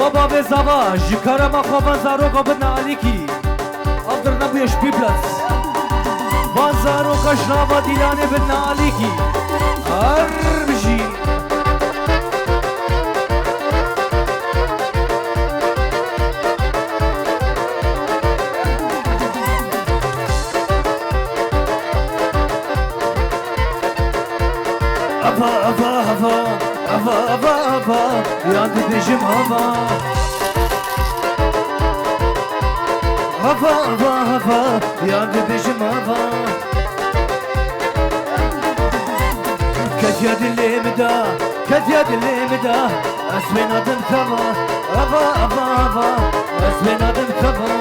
بابا به زواج کرما خوابان زاروگا بنالیکی افدر نبویش پیپلس وان زاروگا شنابا دیلانه بنالیکی هر بجی هفا یاد بجم هفا یاد بجم هفا کت یاد اللي مدا اسمين ادم ثما هفا اسمين ادم ثما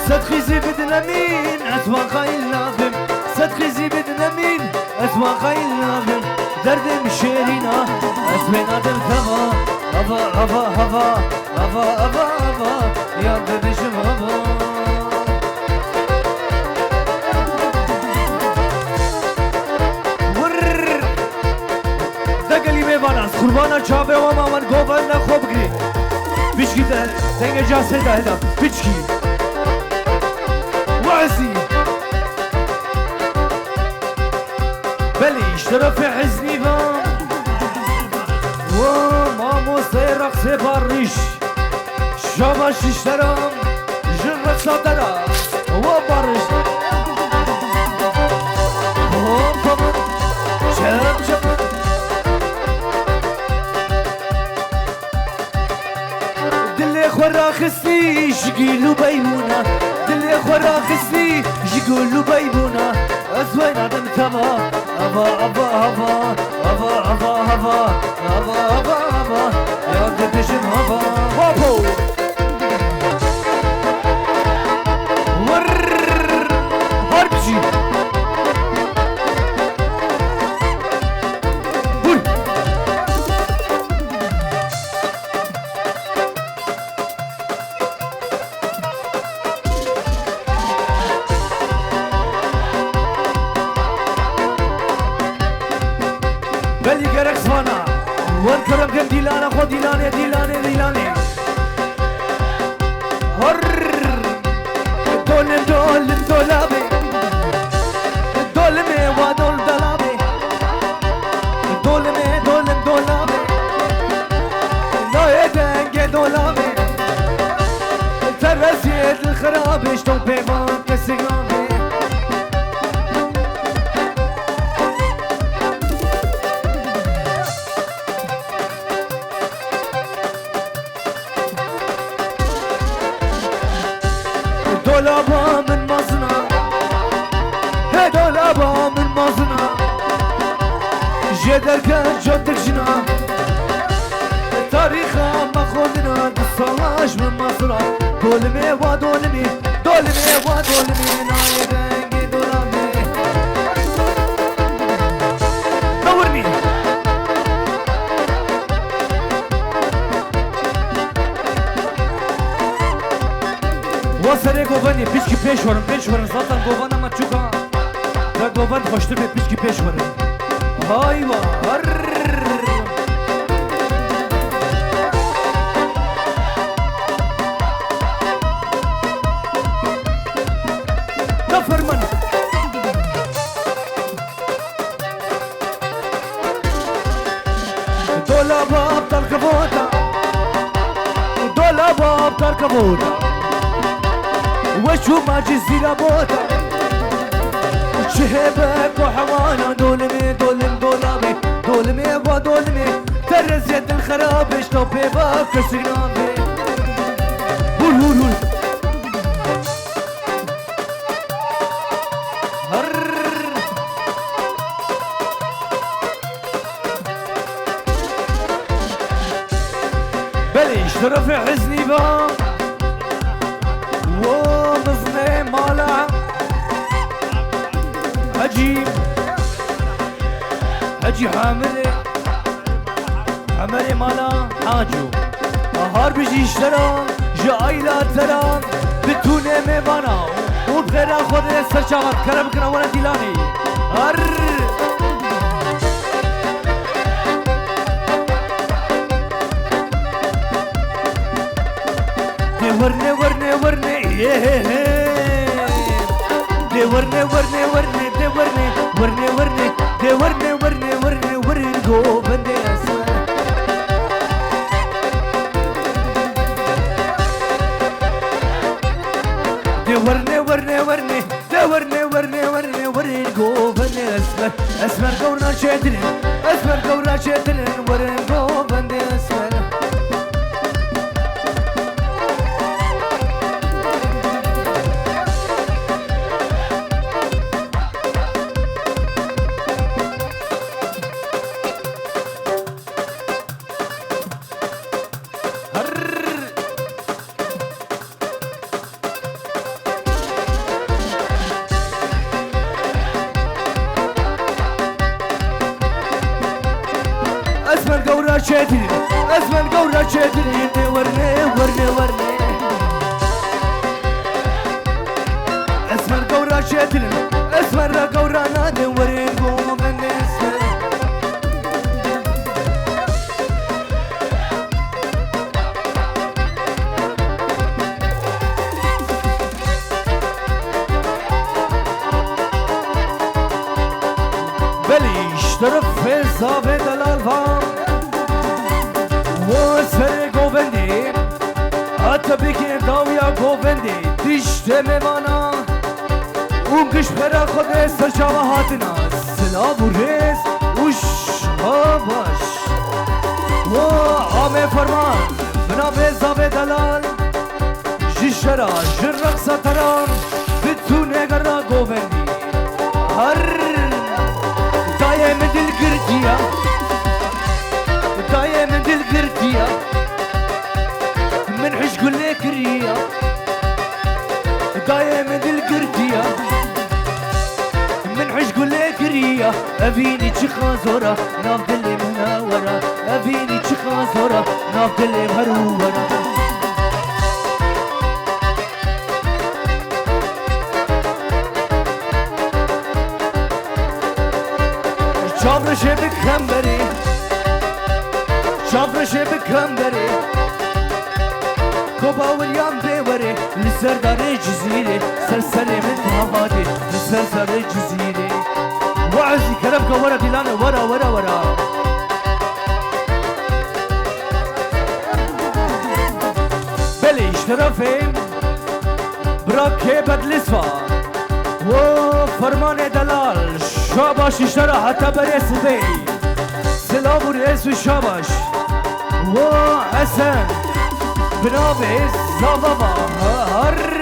ستخيزي بدنا مين أسواق الناظم ستخيزي بدنا مين أسواق الناظم درد مشيرينا أسمينا دل ثما هفا يا بدشم هفا ور دقلي ميباناس قربانا چاوه وما من گوبر نخوب گري بيشكي ده دنگه جاسه ده هدا بيشكي وعزي بلي اشترى في حزني فام ومامو سيرق سيباريش شاباش اشترى جرة صدرة وبارش ومبابا شاب دلي خورا خسي شقيلو بيمونة دلي خورا خسي يقولوا بيبونا أزوين عدم تما هفا يا دبشم هفا وابو ور هرجي بلي قرق سوانا والكرم كان ديلانا خو ديلاني هر دولم دولابي دولمي ودول دلابي دولمي دولابي لا يدنج دولابي ترسيت الخرابي شتو بيمان كسيغامي دولابا من مازنا هي دولابا من مازنا جدر كان جدك جنا تاريخا ما خودنا بالصلاش من مصر دولمي ودولمي ناي دنگي دولامي نورني واسره گوانی پیچکی پیش ورم زاتن گوان اما چوکا و گوان خوشتر به پیچکی پیش ورم های وار نفرمن دولا باب تر کبوتا وشو ما جزيرة بوتا شهبك وحوانا دولمي ودولمي ترز يد الخراب اشتو بيباك كسرنامي هول بلي اشترى في حزني بام ومزني مالا حجي حاملي مالا حاجو هار بيجي اشترى جایلا ترام بتونه میوانا و بغیر خود سرچاوت کرم کنه ولا دیلانی هر ورنه ورنه ورنه ده ورنه ورنه ورنه ده ورنه ورنه ورنه ده ورنه ورنه ورنه ورنه گو بنده اسمه ده ورنه ورنه ورنه ده ورنه ورنه ورنه ورنه گو بنده اسمه اسمه گورنا چیدن اسمه گورنا چیدن ورنه گو بنده اسمه چیدن اسمن گورا چیدن ورنه ورنه ورنه اسمن گورا چیدن اسمن را گورا ناده ورنه گو بنده اسمن بلیش طرف زاوه دلال وام سر گووندی حتی بگیر داویا گووندی دیشته میوانا اون کش پر خود سرچاوه هاتنا سلاب و ریز اوش ها باش و آمه فرمان بنا به زاوه دلال جیشرا جرقصا تران بتونه گرا گووندی هر دایم دل گردیا دايم دل قرتيا من حش قول لك ريا دايم دل قرتيا من حش قول لك ريا ابيني تشخازورا نافضل مناورا ابيني تشخازورا نافضل مهرورا شابر شبك خمبري شافرشه بکندری کوبا ولیام بیوری لسردار جزیره سرسر من هوادی لسردار جزیره وعزی کرب کورا دیلانه ورا ورا ورا بلیش طرفیم براکه بدلسفا و فرمان دلال شاباش اشترا حتی برس بی سلام و رئیس و شاباش و حسن بنابه زابابا هر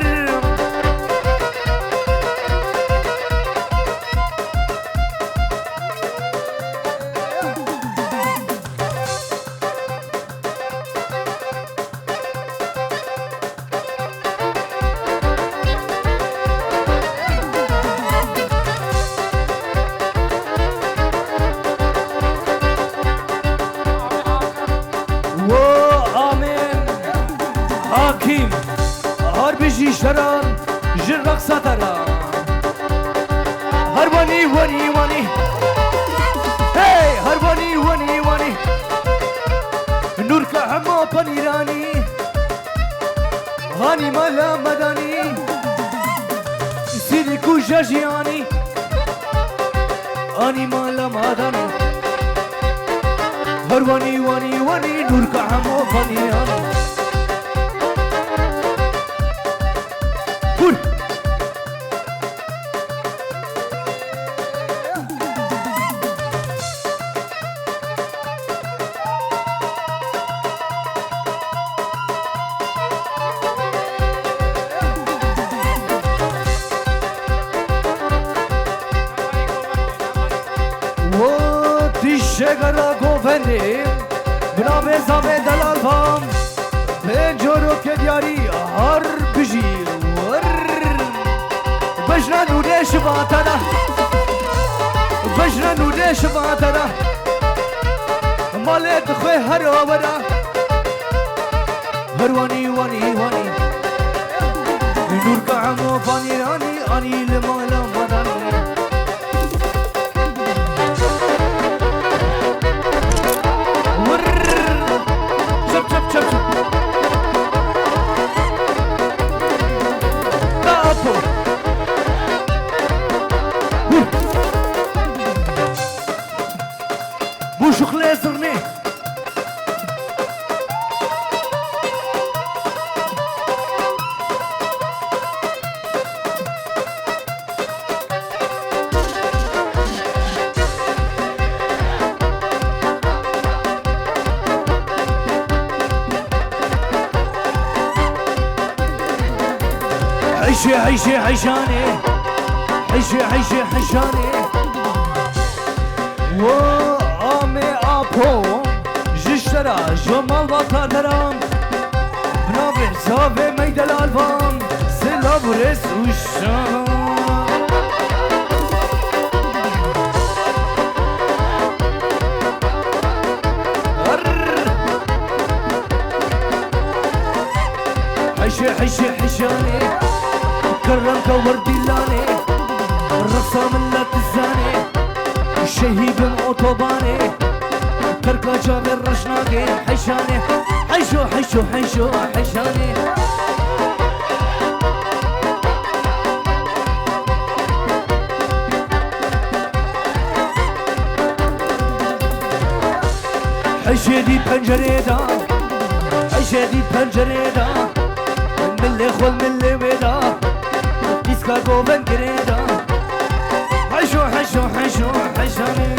شران جرق ساتران هرباني واني واني هاي هرباني واني واني نورك حما بنيراني هاني مالا مداني سيدي كوجاجياني هاني مالا مداني هرباني واني واني نورك حما بنيراني شگرا گوفندی بنا به زاوه دلال بام به جورو که دیاری هر بجی ور بجنا نوده شباتنا بجنا نوده فرواني واني واني نور كعمو فاني راني اني لمالا مداني ور شب شب شب شب تابو بوشو خليزرني عيشي عيشي عيشاني عيشي عيشي عيشاني وآمي آبو جشترا جمال وطادرام بنابر زاوه ميدل الوان سلا برس وشان عيشي عيشي عيشاني كرمك ورديلاني الرقصة من لا تزاني الشهيد اوتوباني تركا جابر رشناقي حيشاني حيشو حيشو حيشو حيشاني حيشدي بنجريدا حيشدي بنجريدا من اللي خل من اللي ودا ديسكا جوبن جريدا حيشو حيشو حيشو حيشاني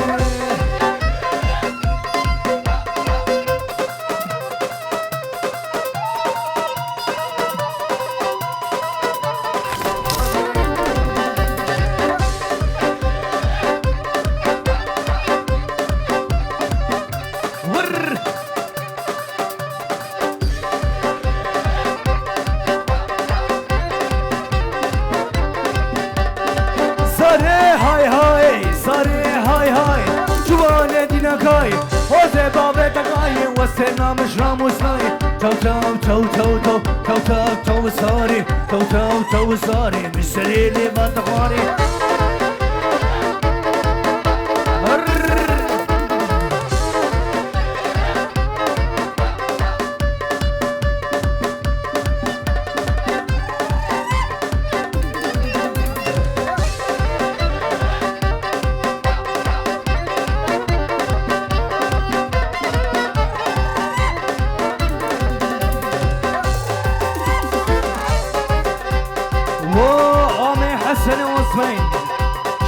سنا مش راموس ناي تو تو تو تو تو تو تو تو ساري تو تو تو ساري مش سليلي ما تقاري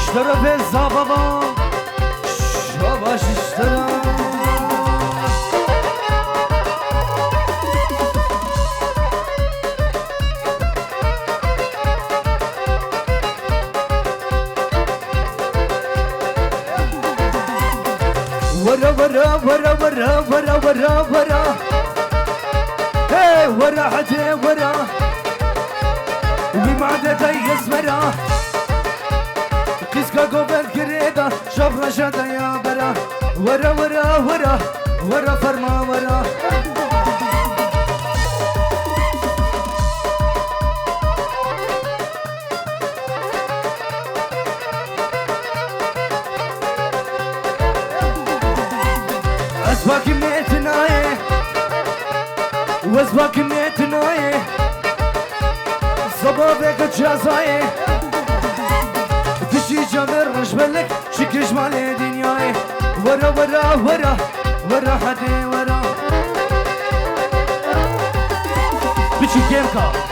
اشترى في الزبابة شباش اشترى ورا ورا ورا ورا ورا ورا ورا هي ورا حتى ورا وبمعدة يسمرا كيسكا قوبل كريدا شوف رشادا يا برا ورا ورا ورا ورا فرما ورا أسباك ميتناي وأسباك ميتناي صبابك تشازاي تشي جمر رجبلك شكش مالي دنياي ورا ورا ورا ورا حدي ورا بيشي جيمكا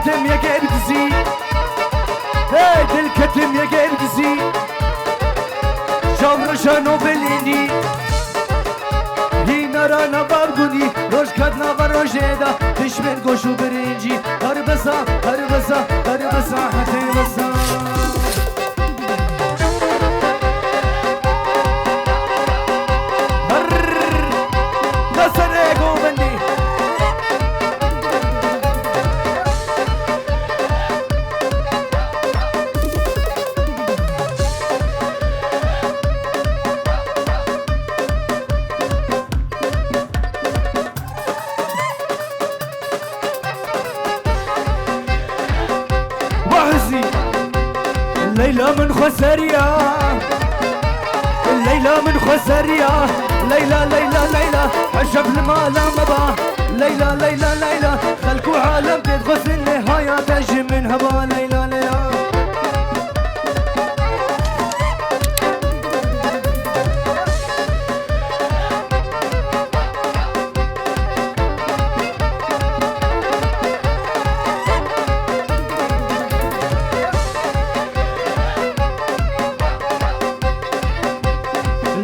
الكتم يا قلب تزي هاي الكتم يا قلب تزي جابر شانو بليني هي نرانا بارغوني روش كدنا بروجيدا من گوش و برنجی هر بسا هر بسا هر بسا حتی بسا ليلى من خسرية ليلى من خسرية ليلى ليلى ليلى حجب المال مضى ليلى ليلى ليلى خلكوا عالم تدخل النهاية تجي من هبا ليلى ليلى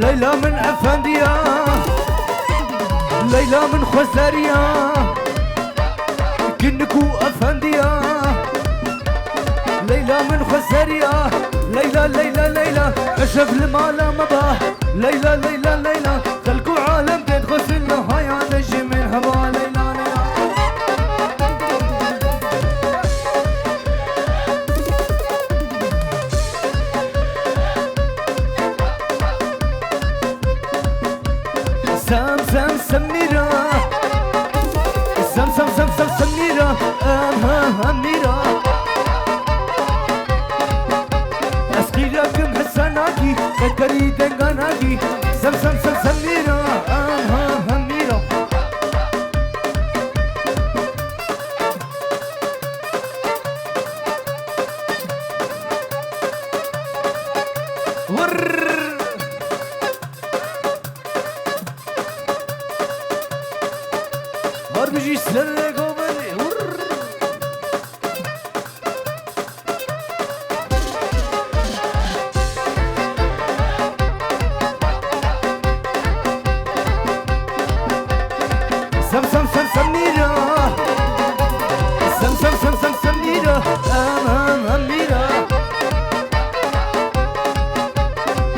ليلى من أفندية ليلى من خزارية كنكو أفندية ليلى من خزارية ليلى ليلى ليلى أشب المال مضى ليلى ليلى ليلى خلكو عالم تدخل في النهاية تجي من هوا ليلى ليلى سم سم سميرة سم سم سم سم سميرة أميرة أسقيلكم حسناكي كتري دنغاناكي سم سم سم سميرة أميرة بيجي سلك وبني سم سم سم سميرة سم سم سم سم سميرة أميرة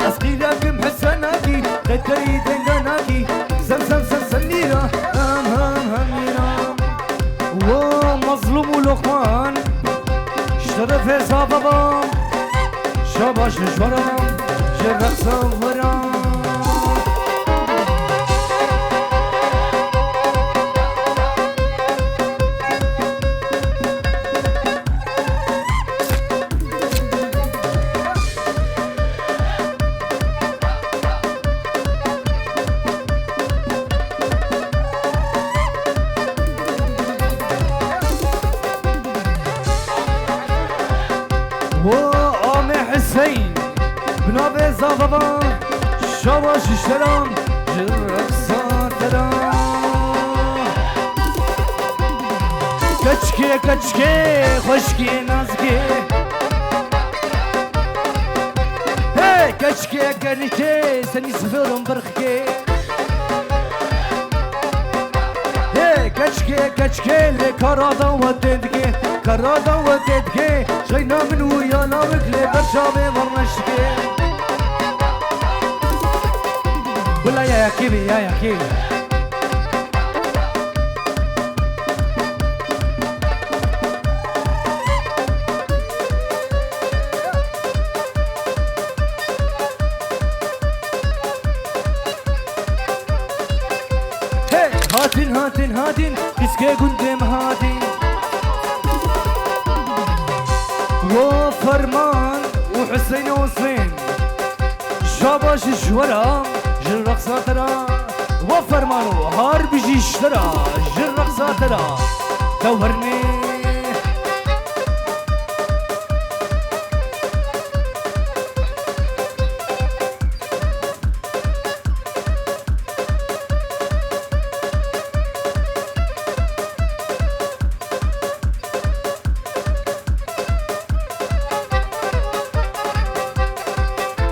أسقي لكم حسناكي تكري دنغاناكي سم سم سم سميرة ومظلوم ولقمان شرف زابابا شاباش نجورام جرق صورام وآمي حسين بنابي زابابا شاباش اشترام جرق صاترام كچكي كچكي خشكي نازكي هي كچكي كريكي سني سفرم برخكي هي كچكي كچكي لكارادا وددكي كارادا وددكي شينا من ويانا وكلي برشامي ورنشكي ولا يا كيبي يا كيبي هاتين هاتين هاتين كسكي قندم هاتين وفرمان وحسين وصين شاباش الشورى جرق ساترا وفرمان وهار بيجي اشترى جرق ساترا دورني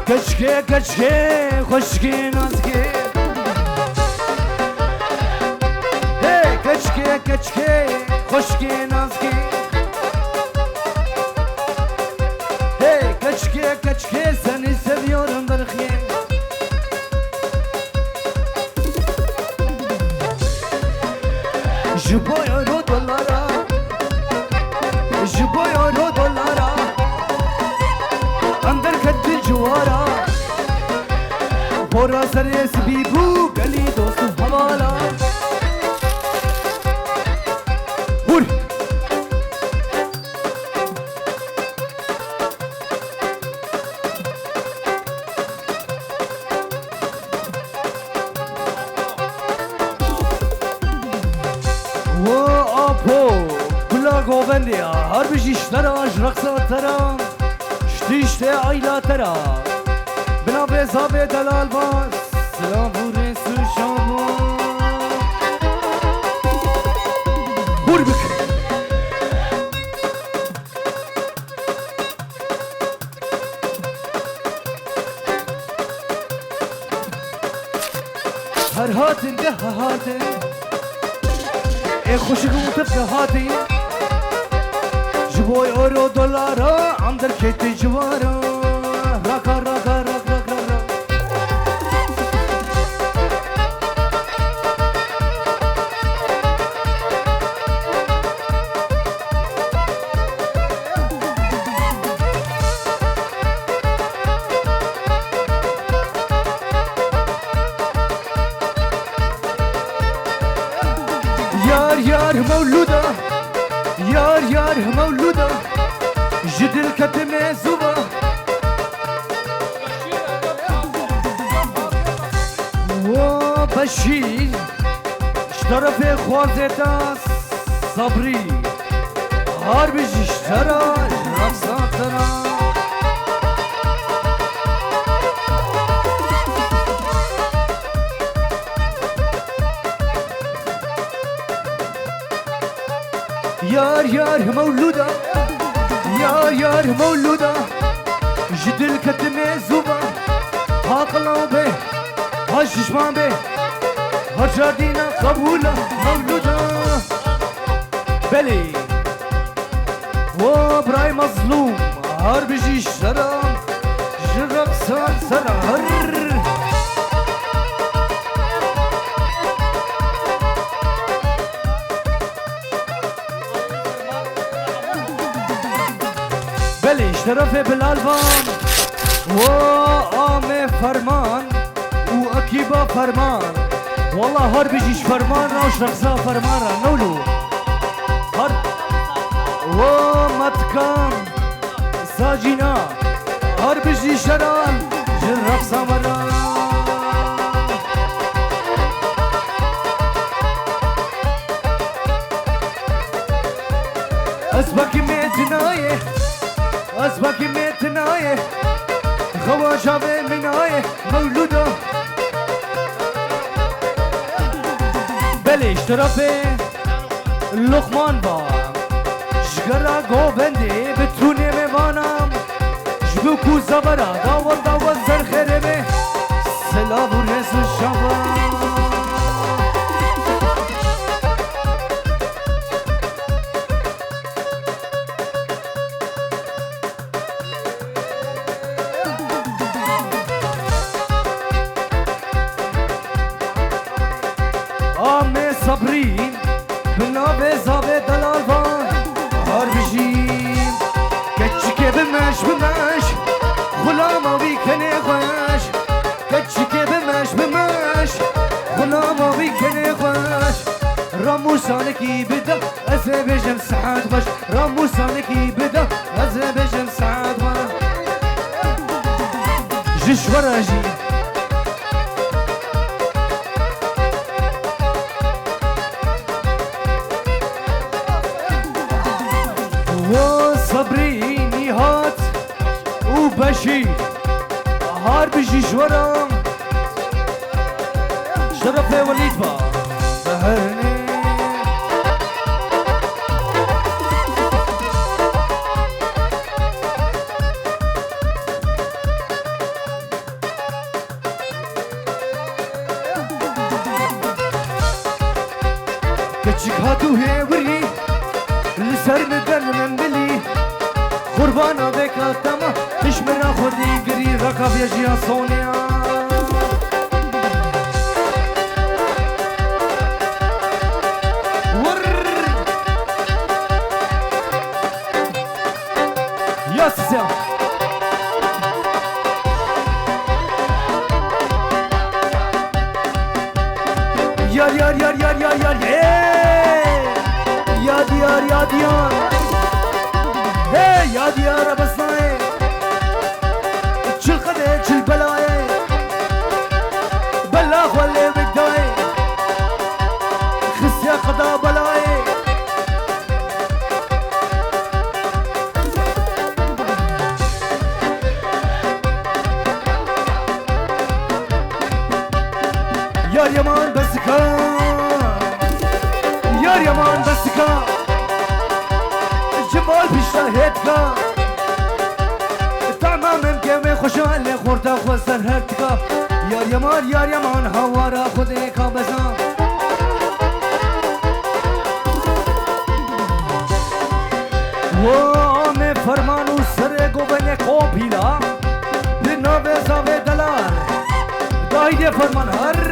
كشكي كشكي خشكي نازكي هي كشكي كشكي خوشکی نازکی Hey kaçke seni seviyorum berxiye Jiboyoro dolara Jiboyoro dolara Andar kaddi jwara Bora sares bibu gali dostu havala Hur Govendia, harbi işlere ajraksa tera, işte ayla tera. Bina bezabe delal bas, selavure suşama. Burbuk. Her hatin de hatin, خوشگو تبقى هاتي جبوي اورو دولارا عم دركتي جوارا راكا راكا راكا راكا يار مولودة يار مولودة جد الكتم زوبة وبشير اشترى في خوازتا صبري هاربج اشترى رقصاتنا يار مولودة يار مولودة جد الكتم زوبة هاقلاو به هاجشمان به هجاردينا قبولة مولودة بلي وبراي مظلوم هاربجي شرام جرق سار سرهر اشترف بالالبان وآمي فرمان وأكيبا فرمان والله هر بيجيش فرمان راوش رقصا فرمان نولو هر ومتكام ساجينا هر بيجي شران جل رقصا مران أسبك ميتنايه أسبك ميتنايه خواجة منايه مولودة بلي اشترفي اللقمان با شقرا قوبندي بتوني ميوانام جبوكو زبرا داور زر خيرمي سلام ورس الشباب صبرين بالنابي زابي دلالبان هاربجين كتشكي بمش غلاما بيكني خوش كتشكي بمش غلاما بيكني خوش راموسانكي بدا أزبجم سعاد باش راموسانكي بدا أزبجم سعاد باش جش وراجي وصبريني هات وبشير هاربجي جورا شرف وليد با بهرني كتشك هاتو هي وري كافيا جيا سونيا ور يا سيا يار يار يار يار يار يار يا ديار يا ديار هي يا ديار بسناي تشل قدي تشل بلاي بلاخ ولا بداي خس يا قدا بلاي يا يمان بسكا يا يمان بسكا جمال بيشتر هيتكا تمام ممكن خوشان لي خورتا خوزر هرتكا يا يمان هوارا خودي كابزا وامي فرمانو سره گوبنه کوبیلا بنوه زاوه دلار دایده فرمان هر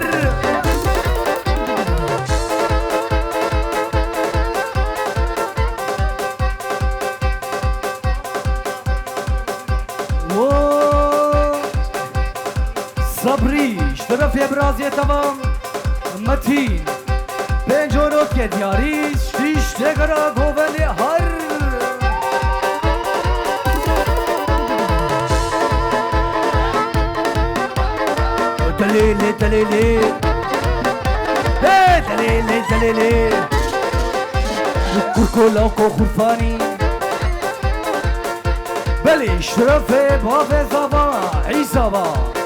صبري اشترى في ابرازية تمام متين بين جوروت كي دياريش تيش تقرا قوبني هر دليلي دليلي دليلي دليلي كركولا وكو خرفاني بلي اشترى في بابي زابا عيسابا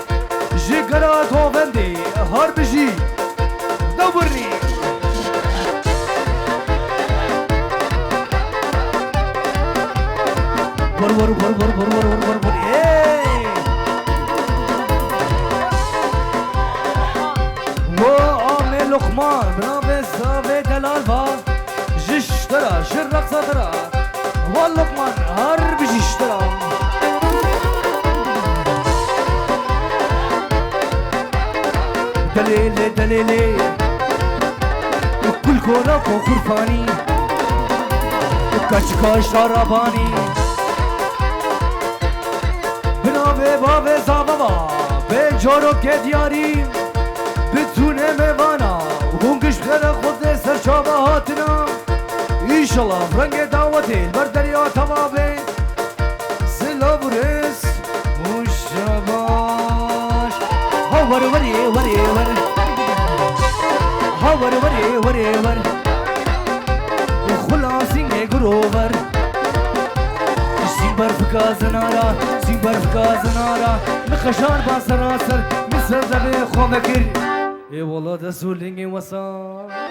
جيكرا كوفندي هربجي دورني ور ور ور ور ور ور ور ور وامي لقمان بنابي زافي دلالفا جشترا جرق صدرا واللقمان هربجي اشترا دليلي دليلي كل كورا كو خرفاني كشكا شراباني بنابي بابي زابابا بجورو كدياري بتونه موانا هونگش خير خود سرچابا هاتنا انشالله فرنگ دعوتي البردريا تمامي سلا برس مشاباش ور وري وري ور ور وري وري ور خلاصين غروور سيبر فكازنارا سيبر فكازنارا نخشان باسراسر مثل ذبي خومكر اي والله ده سوليني وصا